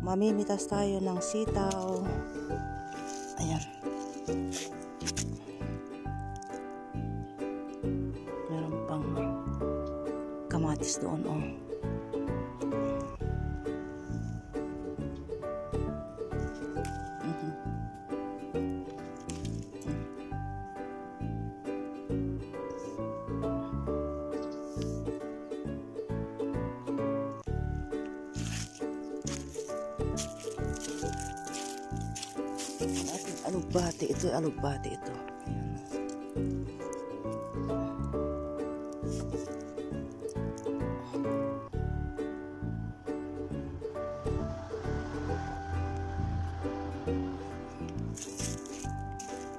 mamimitas tayo ng sitaw. Ayan. Meron pang kamatis doon, oh. Alugbati ito, alugbati ito. Ayan.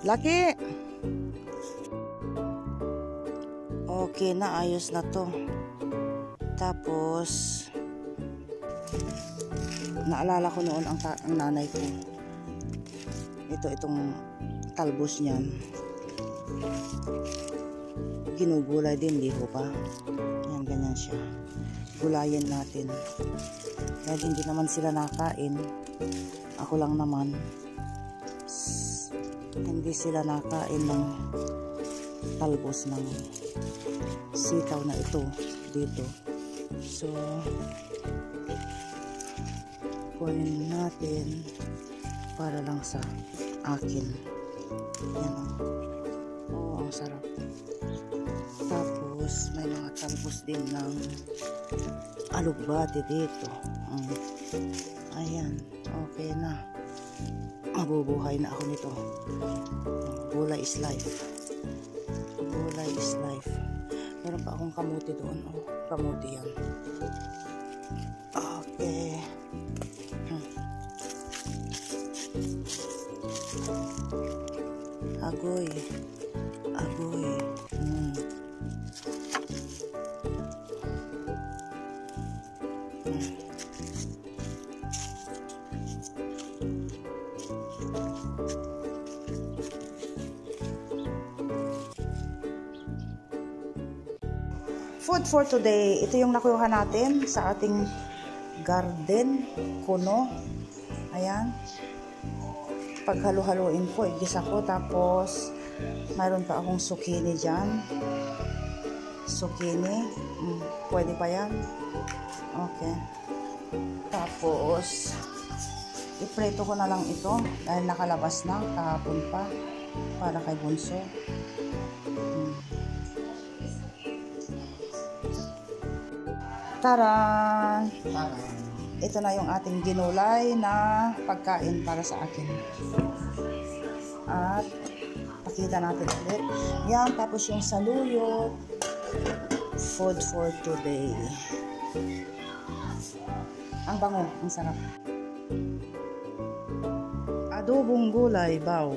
Laki! Okay na, ayos na to. Tapos naalala ko noon ang nanay ko. Itong talbos niyan. Ginugulay din, di ko pa. Yan, ganyan siya. Gulayin natin. Dahil hindi naman sila nakain. Ako lang naman. Hindi sila nakain ng talbos ng sitaw na ito dito. So, kunin natin para lang sa akin. Yan, oh, ang sarap. Tapos may mga talbos din ng alugbati dito. Ayan, okay na. Mabubuhay na ako nito. Gulay is life. Gulay is life. Meron pa akong kamuti doon. Oh, kamuti yan. Okay. Agoy. Agoy. Food for today. Ito yung nakuha natin sa ating garden. Kuno. Ayan. Paghalo-haluin ko, igisa ko. Tapos mayroon pa akong zucchini dyan. Zucchini. Pwede pa yan. Okay. Tapos ipreto ko na lang ito dahil nakalabas na kahapon pa para kay Bunso. Taran! Ito na yung ating ginulay na pagkain para sa akin. At pakita natin ulit. Yan, tapos yung saluyot. Food for today. Ang bango, ang sarap. Adobong gulay, baw.